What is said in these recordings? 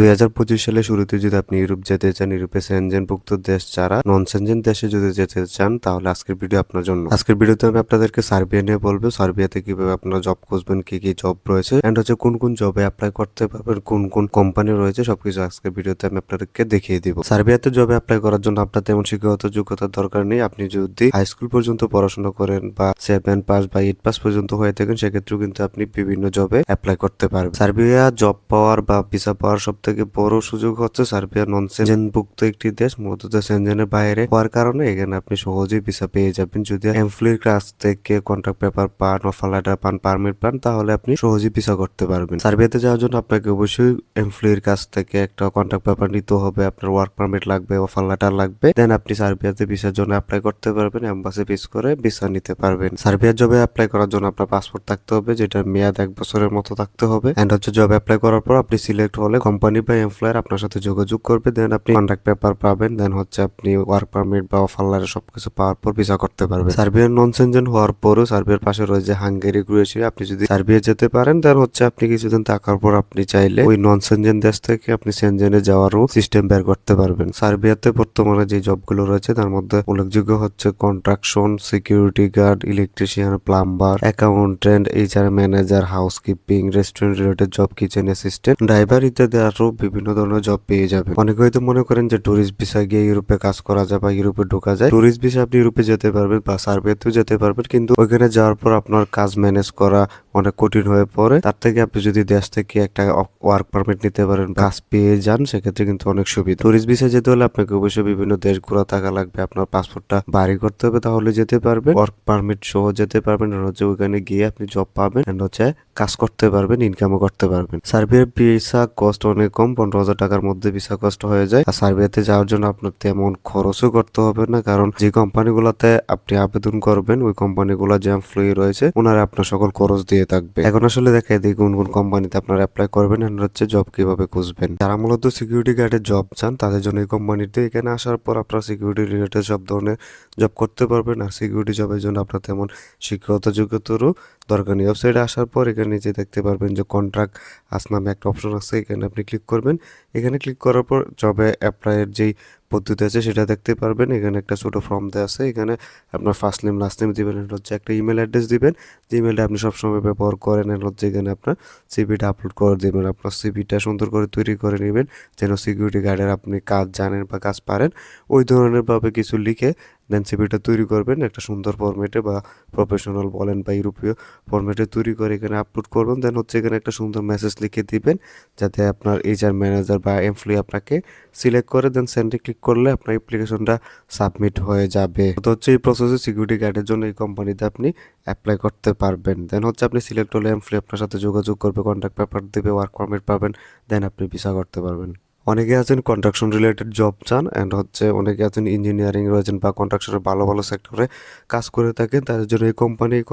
2025 সালের শুরুতে যদি আপনি ইউরোপ যেতে চান, ইউরোপে সেনজেনভুক্ত দেশ ছাড়া নন সেনজেন দেশে যদি যেতে চান, তাহলে আজকের ভিডিও আপনার জন্য। আজকের ভিডিওতে আমি আপনাদেরকে সার্বিয়া নিয়ে বলবো। সার্বিয়াতে কিভাবে আপনারা জব খুঁজবেন, কি কি জব রয়েছে, এন্ড হচ্ছে কোন কোন জবে অ্যাপ্লাই করতে পারবেন, কোন কোন কোম্পানি রয়েছে, সবকিছু আজকের ভিডিওতে আমি আপনাদেরকে দেখিয়ে দিব। সার্বিয়াতে জবে অ্যাপ্লাই করার জন্য আপনার তেমন শিক্ষাগত যোগ্যতার দরকার নেই। আপনি যদি হাই স্কুল পর্যন্ত পড়াশোনা করেন বা 7 পাস বা 8 পাস পর্যন্ত হয়ে থাকেন, সেক্ষেত্রেও কিন্তু আপনি বিভিন্ন জবে অ্যাপ্লাই করতে পারবেন। সার্বিয়া জব পাওয়ার বা ভিসা পাওয়ার সব থেকে বড় সুযোগ হচ্ছে সার্বিয়া নন সেনজেনভুক্ত একটি দেশ, মূলত সেনজেনের বাইরে হওয়ার কারণে এখানে আপনি সহজেই ভিসা পেয়ে যাবেন। যদি এমপ্লয়ির কাছ থেকে কন্ট্রাক্ট পেপার পান, অফার লেটার পান, পারমিট পান, তাহলে আপনি সহজেই ভিসা করতে পারবেন। সার্বিয়াতে যাওয়ার জন্য আপনাকে অবশ্যই এমপ্লয়ির কাছ থেকে একটা কন্ট্রাক্ট পেপার নিতে হবে, আপনার ওয়ার্ক পারমিট লাগবে, অফার লেটার লাগবে, দেন আপনি সার্বিয়াতে ভিসার জন্য অ্যাপ্লাই করতে পারবেন, এম্বাসি ফিস করে ভিসা নিতে পারবেন। সার্বিয়ার জবে অ্যাপ্লাই করার জন্য আপনার পাসপোর্ট থাকতে হবে, যেটার মেয়াদ 1 বছরের মতো থাকতে হবে। এন্ড হচ্ছে জব অ্যাপ্লাই করার পর আপনি সিলেক্ট হলে কোম্পানি বা এমপ্লয়ার আপনার সাথে যোগাযোগ করবে, দেন আপনি কন্ট্রাক্ট পেপার পাবেন, দেন হচ্ছে আপনি ওয়ার্ক পারমিট বা অফার লেটার সবকিছু পাওয়ার পর ভিসা করতে পারবেন। সার্বিয়ার নন সেনজেন হওয়ার পরও সার্বিয়ার পাশে রয়েছে হাঙ্গেরি, ক্রোয়েশিয়া, আপনি যদি সার্বিয়া যেতে পারেন, দেন হচ্ছে আপনি কিছুদিন থাকার পর আপনি চাইলে ওই নন সেনজেন দেশ থেকে আপনি সেনজেনে যাওয়ারও সিস্টেম বের করতে পারবেন। সার্বিয়াতে বর্তমানে যে জবগুলো রয়েছে তার মধ্যে উল্লেখযোগ্য হচ্ছে construction, security guard, electrician, plumber, accountant, HR manager, housekeeping, restaurant related job, kitchen assistant, driver ইত্যাদি আরো বিভিন্ন ধরনের জব পেয়ে যাবেন। অনেকে হয়তো মনে করেন যে ট্যুরিস্ট ভিসা গিয়ে ইউরোপে কাজ করা যায় বা ইউরোপে ঢোকা যায়। ট্যুরিস্ট ভিসা আপনি ইউরোপে যেতে পারবেন বা সার্বিয়াতেও যেতে পারবেন, কিন্তু ওইখানে যাওয়ার পর আপনার কাজ ম্যানেজ করা অনেক কঠিন হয়ে পড়ে। তার থেকে আপনি যদি দেশ থেকে একটা ওয়ার্ক পারমিট নিতে পারেন, কাজ পেয়ে যান, সেক্ষেত্রে কিন্তু অনেক সুবিধা। ট্যুরিস্ট ভিসা যেতে হলে আপনাকে অবশ্যই বিভিন্ন দেশ ঘোরা থাকা লাগবে, আপনার পাসপোর্টটা বাড়ি করতে হবে, তাহলে যেতে পারবেন। ওয়ার্ক পারমিট সহ যেতে পারবেন, হচ্ছে ওইখানে গিয়ে আপনি জব পাবেন, হচ্ছে কাজ করতে পারবেন, ইনকামও করতে পারবেন। সার্বিয়ার ভিসা কস্ট অনেক কম, 15,000 টাকার মধ্যে ভিসা কস্ট হয়ে যায়। আর সার্বিয়াতে যাওয়ার জন্য আপনার তেমন খরচও করতে হবে না, কারণ যে কোম্পানিগুলোতে আপনি আবেদন করবেন ওই কোম্পানিগুলো যে এমপ্লয়ি রয়েছে ওনারা আপনার সকল খরচ দিয়ে থাকবে। এখন আসলে দেখাই দিই কোন কোন কোম্পানিতে আপনারা অ্যাপ্লাই করবেন, হচ্ছে জব কিভাবে খুঁজবেন। যারা মূলত সিকিউরিটি গার্ডের জব চান তাদের জন্য এই কোম্পানিতে এখানে আসার পর আপনারা সিকিউরিটি রিলেটেড সব ধরনের জব করতে পারবেন। আর সিকিউরিটি জবের জন্য আপনার তেমন শিক্ষাগত যোগ্যতারও দরকার নেই। ওয়েবসাইটে আসার পর এখানে নিচে দেখতে পারবেন যে কন্ট্রাক্ট আস নামে একটা অপশন আছে, এখানে আপনি ক্লিক করবেন। এখানে ক্লিক করার পর জবে অ্যাপ্লাইয়ের যেই পদ্ধতি আছে সেটা দেখতে পারবেন। এখানে একটা ছোট ফর্ম দেওয়া আছে, এখানে আপনার ফার্স্ট নেম লাস্ট নেম দিবেন, হচ্ছে একটা ইমেল অ্যাড্রেস দিবেন, যে ইমেলটা আপনি সবসময় ব্যবহার করেন, হচ্ছে এখানে আপনার সিভিটা আপলোড করে দেবেন। আপনার সিভিটা সুন্দর করে তৈরি করে নেবেন, যেন সিকিউরিটি গার্ডের আপনি কাজ জানেন বা কাজ পারেন ওই ধরনের ভাবে কিছু লিখে দেন সিভিটা তৈরি করবেন একটা সুন্দর ফরম্যাটে, বা প্রফেশনাল বলেন বা ইউরোপীয় ফরম্যাটে তৈরি করে এখানে আপলোড করবেন। দেন হচ্ছে এখানে একটা সুন্দর মেসেজ লিখে দিবেন, যাতে আপনার এইচআর ম্যানেজার বা এমপ্লয়ি আপনাকে সিলেক্ট করে, দেন সেন্ডে ক্লিক করলে আপনার অ্যাপ্লিকেশনটা সাবমিট হয়ে যাবে। তো হচ্ছে এই প্রসেসে সিকিউরিটি গার্ডের জন্য এই কোম্পানিতে আপনি অ্যাপ্লাই করতে পারবেন। দেন হচ্ছে আপনি সিলেক্ট হলে এমপ্লয়ি আপনার সাথে যোগাযোগ করবে, কন্ট্রাক্ট পেপার দেবে, ওয়ার্ক পারমিট পাবেন, দেন আপনি ভিসা করতে পারবেন। অনেকে আছেন কনস্ট্রাকশন রিলেটেড জব চান, অ্যান্ড হচ্ছে অনেকে আছেন ইঞ্জিনিয়ারিং রয়েছেন বা কনস্ট্রাকশনের ভালো ভালো সেক্টরে কাজ করে থাকেন, তাদের জন্য এই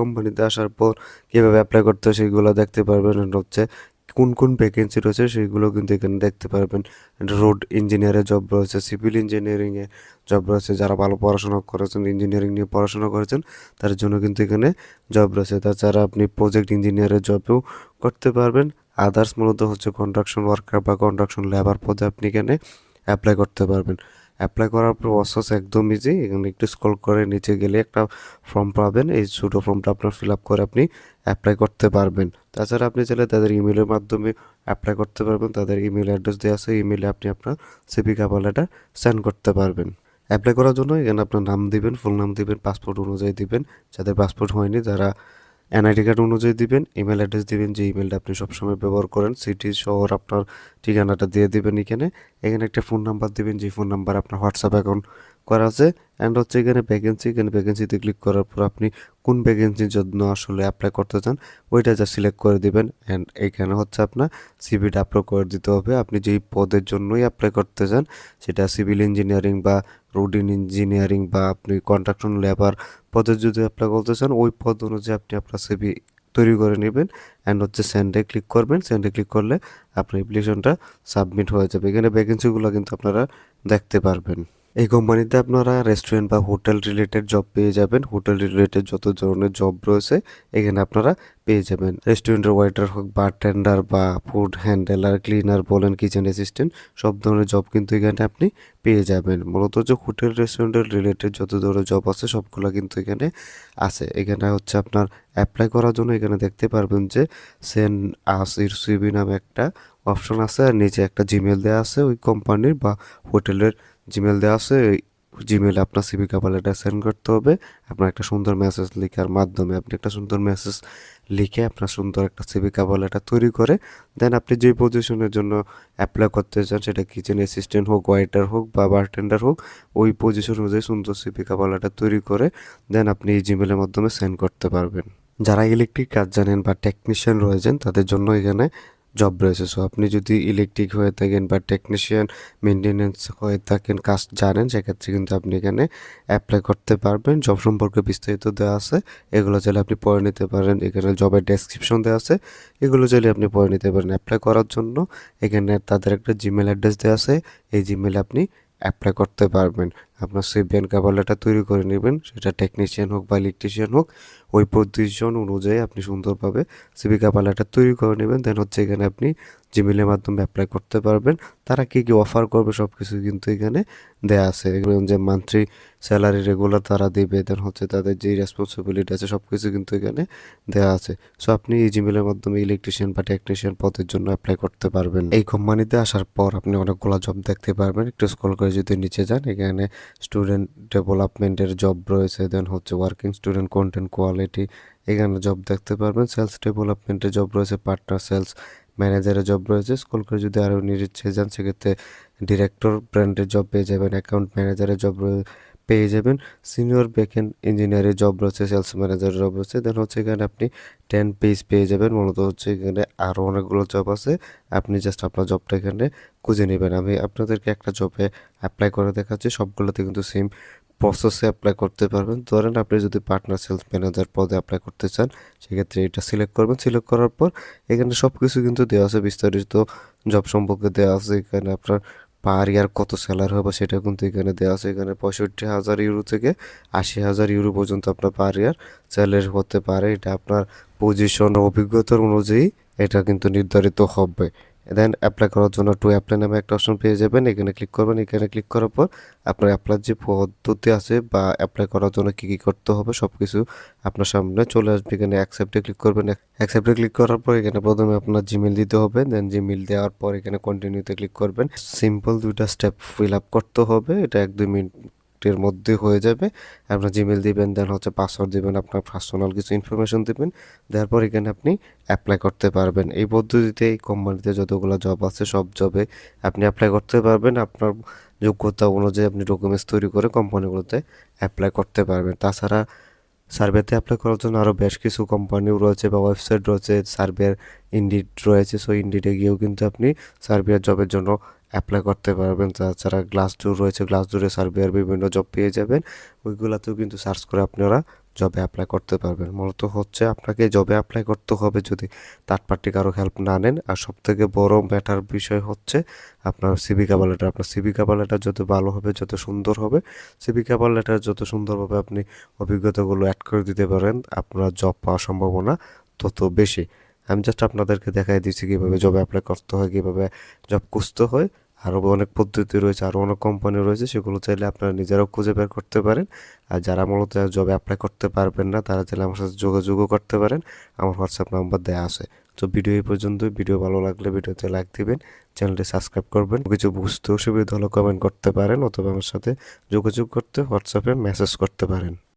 কোম্পানিতে আসার পর কীভাবে অ্যাপ্লাই করতে হয় সেগুলো দেখতে পারবেন। অ্যান্ড হচ্ছে কোন কোন ভ্যাকেন্সি রয়েছে সেগুলো কিন্তু এখানে দেখতে পারবেন। রোড ইঞ্জিনিয়ারের জব রয়েছে, সিভিল ইঞ্জিনিয়ারিংয়ে জব রয়েছে, যারা ভালো পড়াশোনা করেছেন, ইঞ্জিনিয়ারিং নিয়ে পড়াশোনা করেছেন তাদের জন্য কিন্তু এখানে জব রয়েছে। তাছাড়া আপনি প্রজেক্ট ইঞ্জিনিয়ারের জবও করতে পারবেন। আদার্স মূলত হচ্ছে কনস্ট্রাকশন ওয়ার্কার বা কনস্ট্রাকশন লেবার পদে আপনি এখানে অ্যাপ্লাই করতে পারবেন। অ্যাপ্লাই করার পর প্রসেস একদম ইজি। এখানে একটু স্ক্রল করে নিচে গেলে একটা ফর্ম পাবেন, এই ছোটো ফর্মটা আপনার ফিল আপ করে আপনি অ্যাপ্লাই করতে পারবেন। তাছাড়া আপনি চাইলে তাদের ইমেলের মাধ্যমে অ্যাপ্লাই করতে পারবেন, তাদের ইমেল অ্যাড্রেস দেওয়া আছে, ইমেলে আপনি আপনার সিভি কভার লেটার সেন্ড করতে পারবেন। অ্যাপ্লাই করার জন্য এখানে আপনার নাম দিবেন, ফুল নাম দিবেন, পাসপোর্ট অনুযায়ী দিবেন, যাদের পাসপোর্ট হয়নি তারা এনআইডি কার্ড অনুযায়ী দিবেন, ইমেল অ্যাড্রেস দিবেন যে ইমেলটা আপনি সবসময় ব্যবহার করেন, সিটি শহর আপনার ঠিকানাটা দিয়ে দিবেন। এখানে এখানে একটা ফোন নাম্বার দিবেন, যে ফোন নাম্বার আপনার হোয়াটসঅ্যাপ অ্যাকাউন্ট করা আছে। অ্যান্ড হচ্ছে এখানে ভ্যাকেন্সিতে ক্লিক করার পর আপনি কোন ভ্যাকেন্সির জন্য আসলে অ্যাপ্লাই করতে চান ওইটা যা সিলেক্ট করে দিবেন। অ্যান্ড এখানে হচ্ছে আপনার সিভিটা আপলোড করে দিতে হবে, আপনি যেই পদের জন্যই অ্যাপ্লাই করতে চান, সেটা সিভিল ইঞ্জিনিয়ারিং বা রোড ইঞ্জিনিয়ারিং বা আপনি কনস্ট্রাকশন লেবার পদে যদি অ্যাপ্লাই করতে চান ওই পদ অনুযায়ী আপনি আপনার সিভি তৈরি করে নেবেন। অ্যান্ড হচ্ছে সেন্ডে ক্লিক করবেন, সেন্ডে ক্লিক করলে আপনার অ্যাপ্লিকেশনটা সাবমিট হয়ে যাবে। এখানে ভ্যাকেন্সিগুলো কিন্তু আপনারা দেখতে পারবেন। এই কোম্পানিতে আপনারা রেস্টুরেন্ট বা হোটেল রিলেটেড জব পেয়ে যাবেন। হোটেল রিলেটেড যত ধরনের জব রয়েছে এখানে আপনারা পেয়ে যাবেন। রেস্টুরেন্টের ওয়েটার হোক, বারটেন্ডার বা ফুড হ্যান্ডেলার, ক্লিনার বলেন, কিচেন অ্যাসিস্ট্যান্ট, সব ধরনের জব কিন্তু এখানে আপনি পেয়ে যাবেন। মূলত যে হোটেল রেস্টুরেন্টের রিলেটেড যত ধরনের জব আছে সবগুলো কিন্তু এখানে আছে। এখানে হচ্ছে আপনার অ্যাপ্লাই করার জন্য এখানে দেখতে পারবেন যে সেন্ড আস ইউর সিভি নামে একটা অপশন আছে, আর নিচে একটা জিমেল দেওয়া আছে ওই কোম্পানির বা হোটেলের জিমেল দেওয়া আছে। ওই জিমেলে আপনার সিভি কভার লেটার সেন্ড করতে হবে। আপনার একটা সুন্দর মেসেজ লেখার মাধ্যমে আপনি একটা সুন্দর মেসেজ লিখে আপনার সুন্দর একটা সিভি কভার লেটার তৈরি করে দেন আপনি যে পজিশনের জন্য অ্যাপ্লাই করতে চান, সেটা কিচেন অ্যাসিস্ট্যান্ট হোক, ওয়েটার হোক বা বারটেন্ডার হোক, ওই পজিশন অনুযায়ী সুন্দর সিভি কভার লেটার তৈরি করে দেন আপনি এই জিমেলের মাধ্যমে সেন্ড করতে পারবেন। যারা ইলেকট্রিক কাজ জানেন বা টেকনিশিয়ান রয়েছেন তাদের জন্য এখানে জব রয়েছে। সো আপনি যদি ইলেকট্রিক হয়ে থাকেন বা টেকনিশিয়ান মেনটেনেন্স হয়ে থাকেন, কাজ জানেন, সেক্ষেত্রে কিন্তু আপনি এখানে অ্যাপ্লাই করতে পারবেন। জব সম্পর্কে বিস্তারিত দেওয়া আছে, এগুলো চাইলে আপনি পড়ে নিতে পারেন। এখানে জবের ডেসক্রিপশন দেওয়া আছে, এগুলো চাইলে আপনি পড়ে নিতে পারেন। অ্যাপ্লাই করার জন্য এখানে তাদের একটা জিমেল অ্যাড্রেস দেওয়া আছে, এই জিমেলে আপনি অ্যাপ্লাই করতে পারবেন। আপনার সিভি অ্যান্ড কভার লেটার তৈরি করে নেবেন, সেটা টেকনিশিয়ান হোক বা ইলেকট্রিশিয়ান হোক, ওই পজিশন অনুযায়ী আপনি সুন্দরভাবে সিভি কভার লেটার তৈরি করে নেবেন। দেন হচ্ছে এখানে আপনি জিমেলের মাধ্যমে অ্যাপ্লাই করতে পারবেন। তারা কী কী অফার করবে সব কিছু কিন্তু এখানে দেয়া আছে। এগুলো যে মান্থলি স্যালারি রেগুলার তারা দেবে, দেন হচ্ছে তাদের যে রেসপন্সিবিলিটি আছে সব কিছু কিন্তু এখানে দেওয়া আছে। সো আপনি এই জিমেলের মাধ্যমে ইলেকট্রিশিয়ান বা টেকনিশিয়ান পদের জন্য অ্যাপ্লাই করতে পারবেন। এই কোম্পানিতে আসার পর আপনি অনেকগুলো জব দেখতে পারবেন। একটু স্ক্রল করে যদি নিচে যান, এখানে স্টুডেন্ট ডেভেলপমেন্টের জব রয়েছে, দেন হচ্ছে ওয়ার্কিং স্টুডেন্ট কন্টেন্ট কোয়ালিটি, এখানে জব দেখতে পারবেন। সেলস ডেভেলপমেন্টের জব রয়েছে, পার্টনার সেলস ম্যানেজারের জব রয়েছে। স্ক্রল করে যদি আরও নিচে যান, সেক্ষেত্রে ডিরেক্টর ব্র্যান্ডের জব পেয়ে যাবেন, অ্যাকাউন্ট ম্যানেজারের জব পেয়ে যাবেন, সিনিয়র ব্যাকএন্ড ইঞ্জিনিয়ারের জব রয়েছে, সেলস ম্যানেজারের জব রয়েছে। দেন হচ্ছে এখানে আপনি 10 পেজ পেয়ে যাবেন। মূলত হচ্ছে এখানে আরও অনেকগুলো জব আছে, আপনি জাস্ট আপনার জবটা এখানে খুঁজে নেবেন। আমি আপনাদেরকে একটা জবে অ্যাপ্লাই করে দেখাচ্ছি, সবগুলোতে কিন্তু সেম প্রসেসে অ্যাপ্লাই করতে পারবেন। ধরেন আপনি যদি পার্টনার সেলস ম্যানেজার পদে অ্যাপ্লাই করতে চান, সেক্ষেত্রে এটা সিলেক্ট করবেন। সিলেক্ট করার পর এখানে সব কিছু কিন্তু দেওয়া আছে, বিস্তারিত জব সম্পর্কে দেওয়া আছে। এখানে আপনার পার ইয়ার কত স্যালারি হবে সেটা কিন্তু এখানে দেওয়া আছে। এখানে 65,000 ইউরো থেকে 80,000 ইউরো পর্যন্ত আপনার পার ইয়ার স্যালারি হতে পারে। এটা আপনার পজিশন অভিজ্ঞতার অনুযায়ী এটা কিন্তু নির্ধারিত হবে। দেন অ্যাপ্লাই করার জন্য টু অ্যাপ্লাই নামে একটা অপশন পেয়ে যাবেন, এখানে ক্লিক করবেন। এখানে ক্লিক করার পর আপনার অ্যাপ্লাই যে পদ্ধতি আছে বা অ্যাপ্লাই করার জন্য কী কী করতে হবে সব কিছু আপনার সামনে চলে আসবে। এখানে অ্যাকসেপ্টে ক্লিক করবেন। অ্যাকসেপ্টে ক্লিক করার পর এখানে প্রথমে আপনার জিমেল দিতে হবে, দেন জিমেল দেওয়ার পর এখানে কন্টিনিউতে ক্লিক করবেন। সিম্পল দুইটা স্টেপ ফিল আপ করতে হবে, এটা 1-2 মিনিটের মধ্যে হয়ে যাবে। আপনার জিমেল দিবেন, দেন হচ্ছে পাসওয়ার্ড দিবেন, আপনার পার্সোনাল কিছু ইনফরমেশন দিবেন, দেওয়ার পর এখানে আপনি অ্যাপ্লাই করতে পারবেন। এই পদ্ধতিতে এই কোম্পানিতে যতগুলো জব আছে সব জবে আপনি অ্যাপ্লাই করতে পারবেন। আপনার যোগ্যতা অনুযায়ী আপনি ডকুমেন্টস তৈরি করে কোম্পানিগুলোতে অ্যাপ্লাই করতে পারবেন। তাছাড়া সার্ভেতে অ্যাপ্লাই করার জন্য আরও বেশ কিছু কোম্পানিও রয়েছে বা ওয়েবসাইট রয়েছে, সার্ভের ইন্ডিড রয়েছে। সো ইন্ডিডে গিয়েও কিন্তু আপনি সার্ভেয়ার জবের জন্য অ্যাপ্লাই করতে পারবেন। তাছাড়া গ্লাসডোর রয়েছে, গ্লাসডোরে সার্ভেয়ার বিভিন্ন জব পেয়ে যাবেন, ওইগুলাতেও কিন্তু সার্চ করে আপনারা জবে অ্যাপ্লাই করতে পারবেন। মূলত হচ্ছে আপনাকে জবে অ্যাপ্লাই করতে হবে যদি থার্ড পার্টি কারো হেল্প না নেন। আর সবথেকে বড় ম্যাটার বিষয় হচ্ছে আপনার সিভি কভার লেটার। আপনার সিভি কভার লেটার যত ভালো হবে, যত সুন্দর হবে, সিভি কভার লেটার যত সুন্দরভাবে আপনি অভিজ্ঞতাগুলো অ্যাড করে দিতে পারেন, আপনার জব পাওয়ার সম্ভাবনা তত বেশি। আমি জাস্ট আপনাদেরকে দেখাই দিচ্ছি কীভাবে জবে অ্যাপ্লাই করতে হয়, কীভাবে জব খুঁজতে হয়। আরও অনেক পদ্ধতি রয়েছে, আরও অনেক কোম্পানি রয়েছে, সেগুলো চাইলে আপনারা নিজেরাও খুঁজে বের করতে পারেন। আর যারা মূলত জবে অ্যাপ্লাই করতে পারবেন না, তারা চাইলে আমার সাথে যোগাযোগও করতে পারেন, আমার হোয়াটসঅ্যাপ নাম্বার দেওয়া আছে। তো ভিডিও এই পর্যন্তই। ভিডিও ভালো লাগলে ভিডিওতে লাইক দিবেন, চ্যানেলটি সাবস্ক্রাইব করবেন। কিছু বুঝতে অসুবিধা হলে কমেন্ট করতে পারেন, অথবা আমার সাথে যোগাযোগ করতে হোয়াটসঅ্যাপে মেসেজ করতে পারেন।